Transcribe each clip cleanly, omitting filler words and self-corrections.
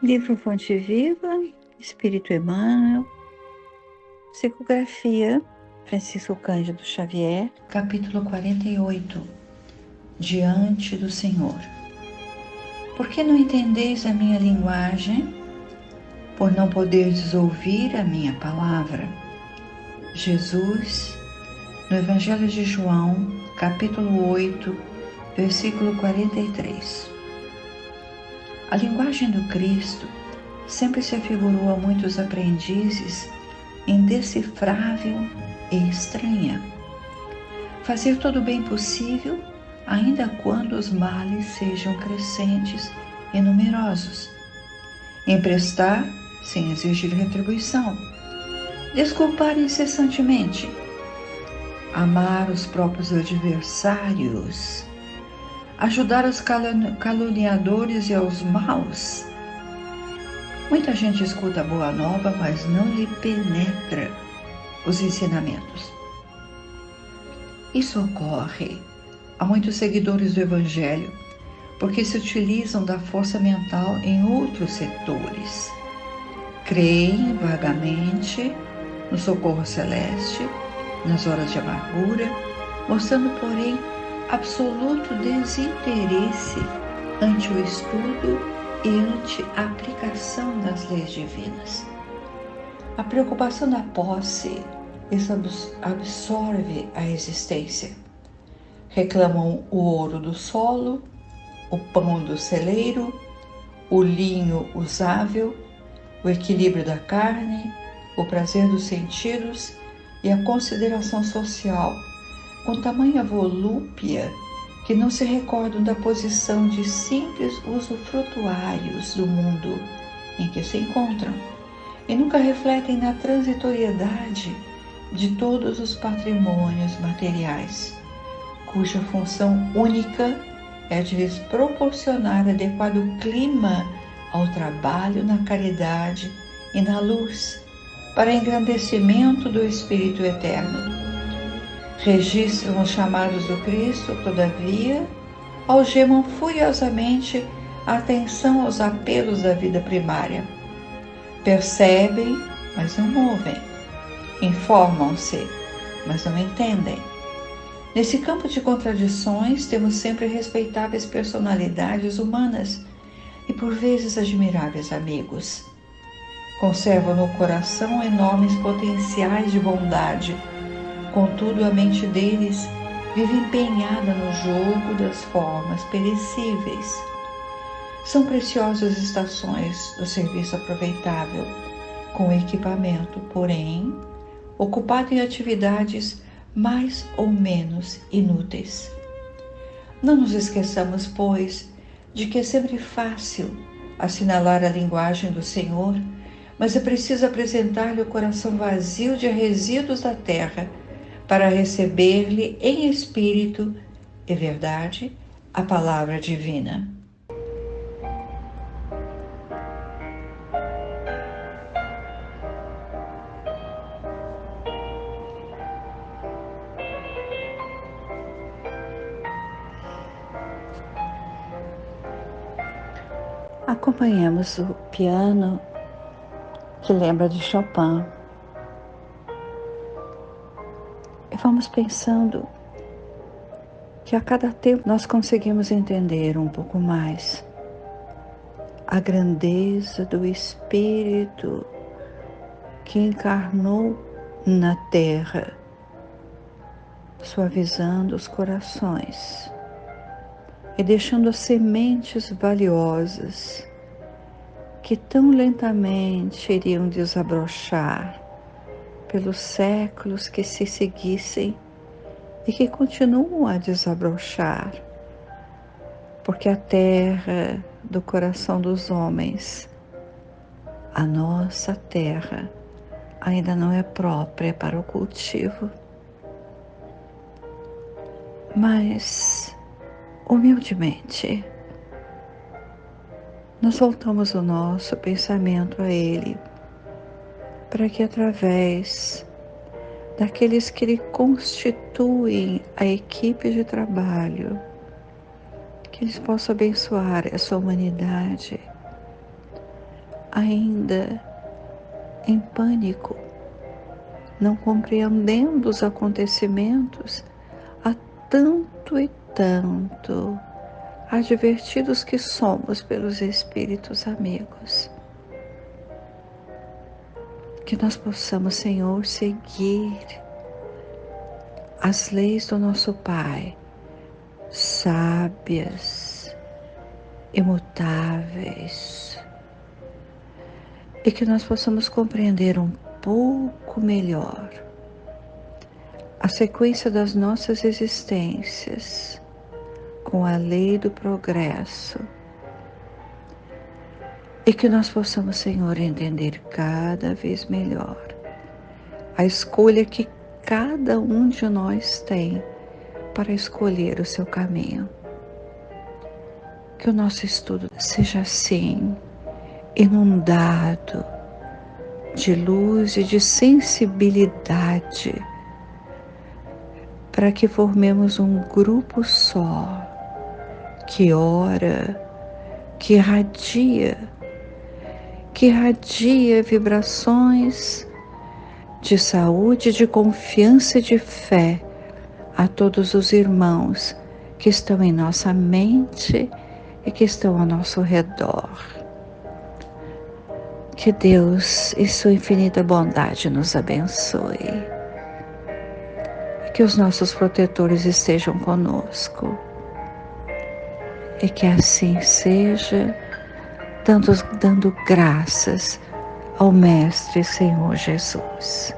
Livro Fonte Viva, Espírito Emmanuel, Psicografia, Francisco Cândido Xavier, capítulo 48, Diante do Senhor. Por que não entendeis a minha linguagem? Por não poderdes ouvir a minha palavra? Jesus, no Evangelho de João, capítulo 8, versículo 43. A linguagem do Cristo sempre se afigurou a muitos aprendizes indecifrável e estranha. Fazer todo o bem possível, ainda quando os males sejam crescentes e numerosos. Emprestar sem exigir retribuição. Desculpar incessantemente. Amar os próprios adversários. Ajudar os caluniadores e aos maus. Muita gente escuta a boa nova, mas não lhe penetra os ensinamentos. Isso ocorre a muitos seguidores do Evangelho, porque se utilizam da força mental em outros setores. Creem vagamente no socorro celeste, nas horas de amargura, mostrando, porém, absoluto desinteresse ante o estudo e ante a aplicação das leis divinas. A preocupação da posse, isso absorve a existência. Reclamam o ouro do solo, o pão do celeiro, o linho usável, o equilíbrio da carne, o prazer dos sentidos e a consideração social, com tamanha volúpia que não se recordam da posição de simples usufrutuários do mundo em que se encontram e nunca refletem na transitoriedade de todos os patrimônios materiais, cuja função única é de lhes proporcionar adequado clima ao trabalho na caridade e na luz, para engrandecimento do Espírito Eterno. Registram os chamados do Cristo, todavia, algemam furiosamente a atenção aos apelos da vida primária. Percebem, mas não movem. Informam-se, mas não entendem. Nesse campo de contradições, temos sempre respeitáveis personalidades humanas e, por vezes, admiráveis amigos. Conservam no coração enormes potenciais de bondade. Contudo, a mente deles vive empenhada no jogo das formas perecíveis. São preciosas estações do serviço aproveitável, com equipamento, porém, ocupado em atividades mais ou menos inúteis. Não nos esqueçamos, pois, de que é sempre fácil assinalar a linguagem do Senhor, mas é preciso apresentar-lhe o coração vazio de resíduos da terra, para receber-lhe em espírito e verdade a palavra divina. Acompanhamos o piano que lembra de Chopin. E vamos pensando que a cada tempo nós conseguimos entender um pouco mais a grandeza do Espírito que encarnou na terra, suavizando os corações e deixando sementes valiosas que tão lentamente iriam desabrochar pelos séculos que se seguissem e que continuam a desabrochar, porque a terra do coração dos homens, a nossa terra, ainda não é própria para o cultivo. Mas, humildemente, nós voltamos o nosso pensamento a Ele, para que através daqueles que lhe constituem a equipe de trabalho, que eles possam abençoar essa humanidade, ainda em pânico, não compreendendo os acontecimentos, há tanto e tanto, advertidos que somos pelos Espíritos amigos. Que nós possamos, Senhor, seguir as leis do nosso Pai, sábias, imutáveis, e que nós possamos compreender um pouco melhor a sequência das nossas existências com a lei do progresso, e que nós possamos, Senhor, entender cada vez melhor a escolha que cada um de nós tem para escolher o seu caminho. Que o nosso estudo seja assim, inundado de luz e de sensibilidade, para que formemos um grupo só, que ora, que irradia vibrações de saúde, de confiança e de fé a todos os irmãos que estão em nossa mente e que estão ao nosso redor. Que Deus, em sua infinita bondade, nos abençoe. Que os nossos protetores estejam conosco. E que assim seja, dando graças ao Mestre Senhor Jesus.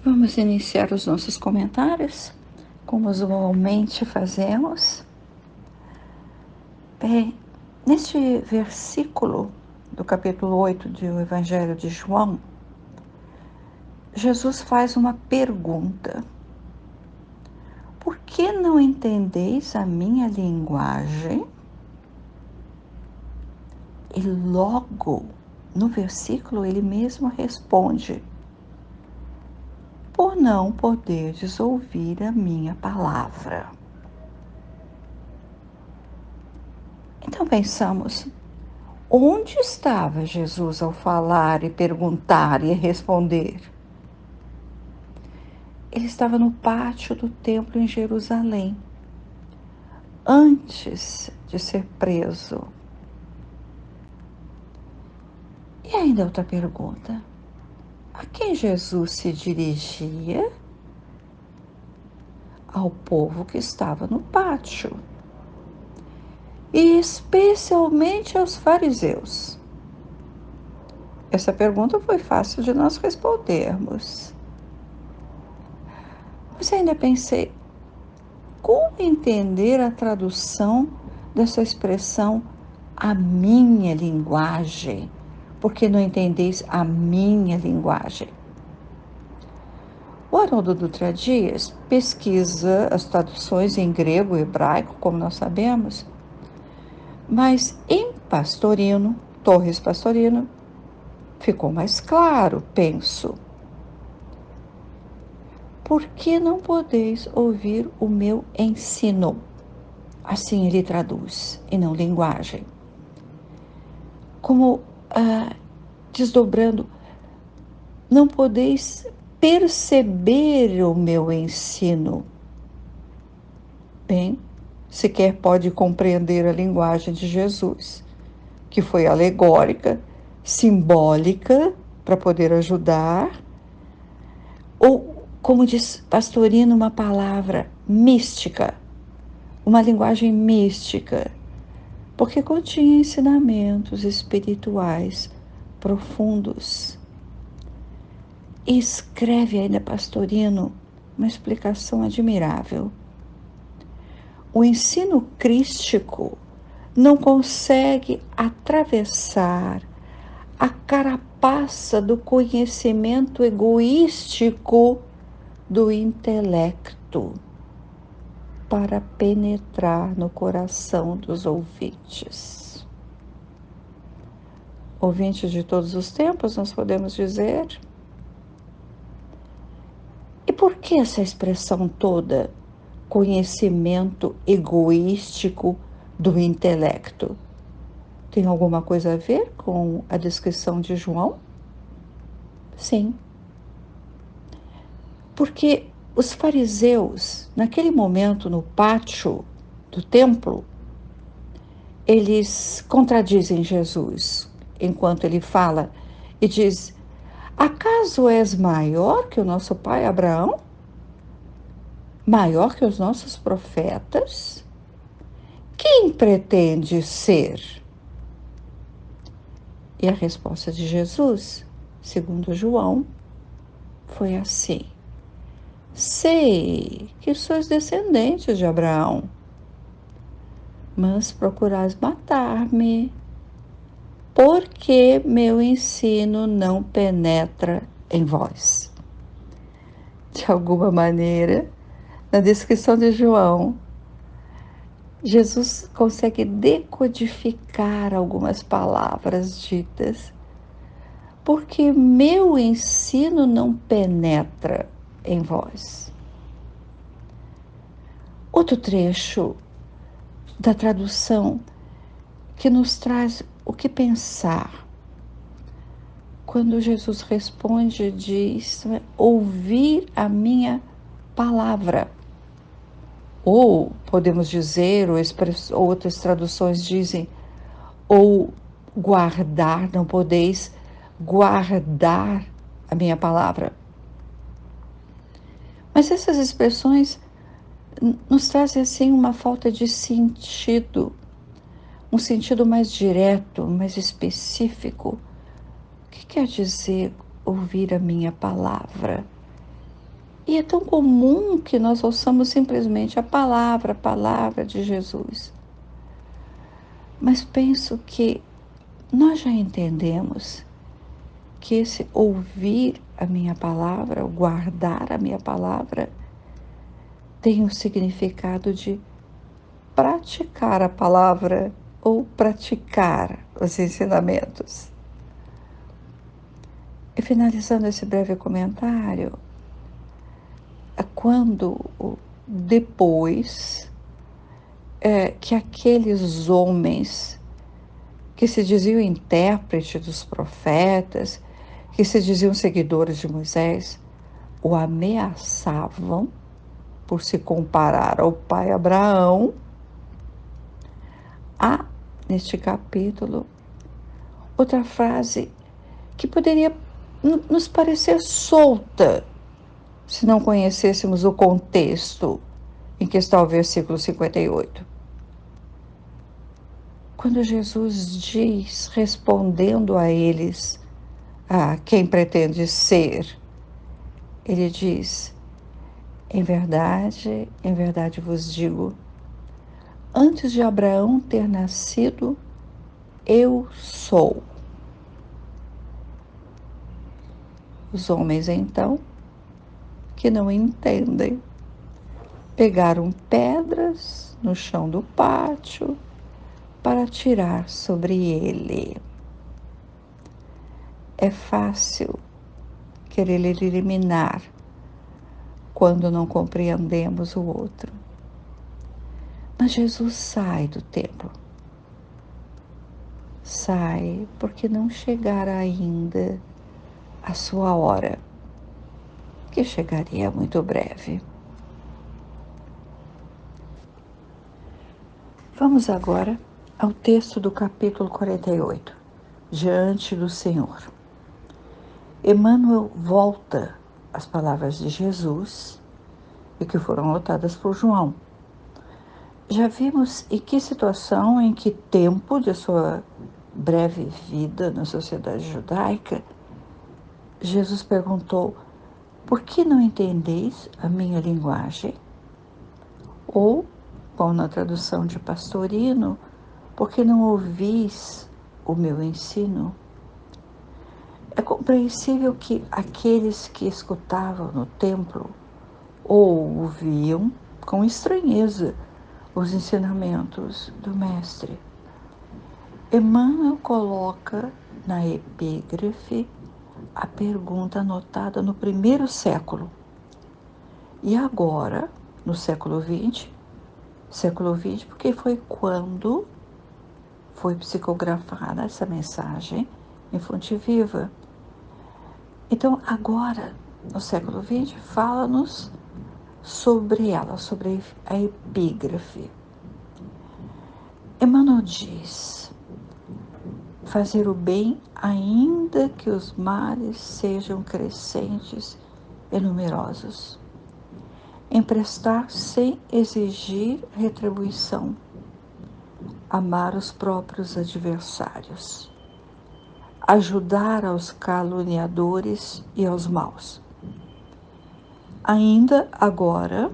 Vamos iniciar os nossos comentários, como usualmente fazemos. Bem, neste versículo do capítulo 8 do Evangelho de João, Jesus faz uma pergunta: por que não entendeis a minha linguagem? E logo no versículo ele mesmo responde: por não poderdes ouvir a minha palavra. Então pensamos, onde estava Jesus ao falar e perguntar e responder? Ele estava no pátio do templo em Jerusalém, antes de ser preso. E ainda outra pergunta: a quem Jesus se dirigia? Ao povo que estava no pátio, e especialmente aos fariseus. Essa pergunta foi fácil de nós respondermos. Mas ainda pensei, como entender a tradução dessa expressão, a minha linguagem? Porque não entendeis a minha linguagem? O Haroldo Dutra Dias pesquisa as traduções em grego e hebraico, como nós sabemos, mas em Pastorino, Torres Pastorino, ficou mais claro, penso. Por que não podeis ouvir o meu ensino? Assim ele traduz, e não linguagem. Como desdobrando, não podeis perceber o meu ensino. Bem, sequer pode compreender a linguagem de Jesus, que foi alegórica, simbólica, para poder ajudar, ou, como diz Pastorino, uma palavra mística, uma linguagem mística, porque continha ensinamentos espirituais profundos. E escreve ainda Pastorino uma explicação admirável. O ensino crístico não consegue atravessar a carapaça do conhecimento egoístico do intelecto para penetrar no coração dos ouvintes. ouvinte de todos os tempos, nós podemos dizer. E por que essa expressão toda? Conhecimento egoístico do intelecto. Tem alguma coisa a ver com a descrição de João? Sim. Porque os fariseus, naquele momento no pátio do templo, eles contradizem Jesus enquanto ele fala e diz: Acaso és maior que o nosso pai Abraão? Maior que os nossos profetas? Quem pretende ser? E a resposta de Jesus, segundo João, foi assim: Sei que sois descendentes de Abraão, mas procurais matar-me, porque meu ensino não penetra em vós. De alguma maneira, na descrição de João, Jesus consegue decodificar algumas palavras ditas, porque meu ensino não penetra em vós. Outro trecho da tradução que nos traz o que pensar. Quando Jesus responde, diz: ouvir a minha palavra. Ou podemos dizer, ou outras traduções dizem, ou guardar, não podeis guardar a minha palavra. Mas essas expressões nos trazem assim uma falta de sentido, um sentido mais direto, mais específico. O que quer dizer ouvir a minha palavra? E é tão comum que nós ouçamos simplesmente a palavra de Jesus. Mas penso que nós já entendemos que esse ouvir a minha palavra, o guardar a minha palavra, tem o significado de praticar a palavra ou praticar os ensinamentos. E finalizando esse breve comentário, quando depois que aqueles homens que se diziam intérpretes dos profetas, que se diziam seguidores de Moisés, o ameaçavam por se comparar ao pai Abraão, há neste capítulo outra frase que poderia nos parecer solta se não conhecêssemos o contexto em que está o versículo 58. Quando Jesus diz, respondendo a eles, a quem pretende ser, ele diz: em verdade vos digo, antes de Abraão ter nascido, eu sou. Os homens, então, que não entendem, pegaram pedras no chão do pátio para atirar sobre ele. É fácil querer eliminar quando não compreendemos o outro. Mas Jesus sai do templo. Sai porque não chegará ainda a sua hora, que chegaria muito breve. Vamos agora ao texto do capítulo 48, diante do Senhor. Emmanuel volta às palavras de Jesus e que foram notadas por João. Já vimos em que situação, em que tempo de sua breve vida na sociedade judaica, Jesus perguntou: por que não entendeis a minha linguagem? Ou, como na tradução de Pastorino, por que não ouvis o meu ensino? É compreensível que aqueles que escutavam no templo ou ouviam com estranheza os ensinamentos do Mestre. Emmanuel coloca na epígrafe a pergunta anotada no primeiro século. E agora, no século XX, porque foi quando foi psicografada essa mensagem em fonte viva. Então, agora, no século XX, fala-nos sobre ela, sobre a epígrafe. Emmanuel diz: fazer o bem, ainda que os males sejam crescentes e numerosos. Emprestar sem exigir retribuição. Amar os próprios adversários. Ajudar aos caluniadores e aos maus. Ainda agora,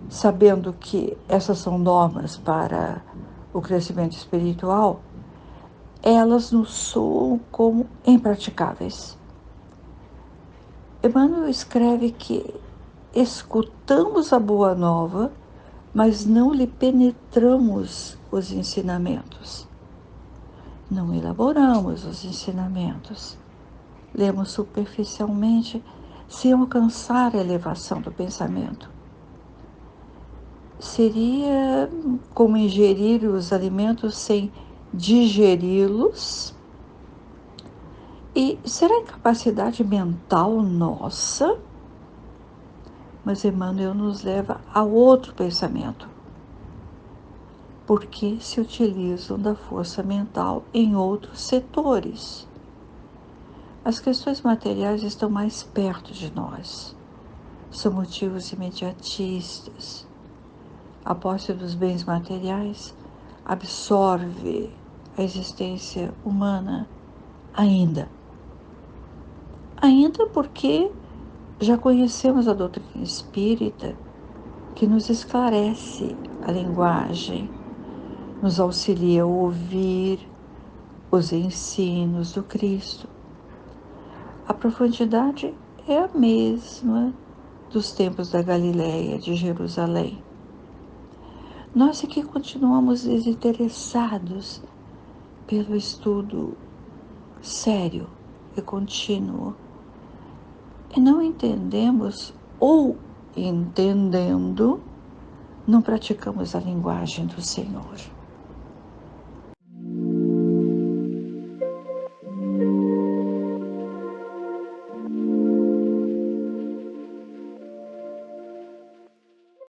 sabendo que essas são normas para o crescimento espiritual, elas nos soam como impraticáveis. Emmanuel escreve que escutamos a boa nova, mas não lhe penetramos os ensinamentos. Não elaboramos os ensinamentos. Lemos superficialmente, sem alcançar a elevação do pensamento. Seria como ingerir os alimentos sem digeri-los? E será incapacidade mental nossa? Mas Emmanuel nos leva a outro pensamento. Porque se utilizam da força mental em outros setores. As questões materiais estão mais perto de nós. São motivos imediatistas. A posse dos bens materiais absorve a existência humana ainda. Ainda porque já conhecemos a doutrina espírita, que nos esclarece a linguagem, nos auxilia a ouvir os ensinos do Cristo. A profundidade é a mesma dos tempos da Galileia, de Jerusalém. Nós aqui continuamos desinteressados pelo estudo sério e contínuo e não entendemos, ou entendendo, não praticamos a linguagem do Senhor.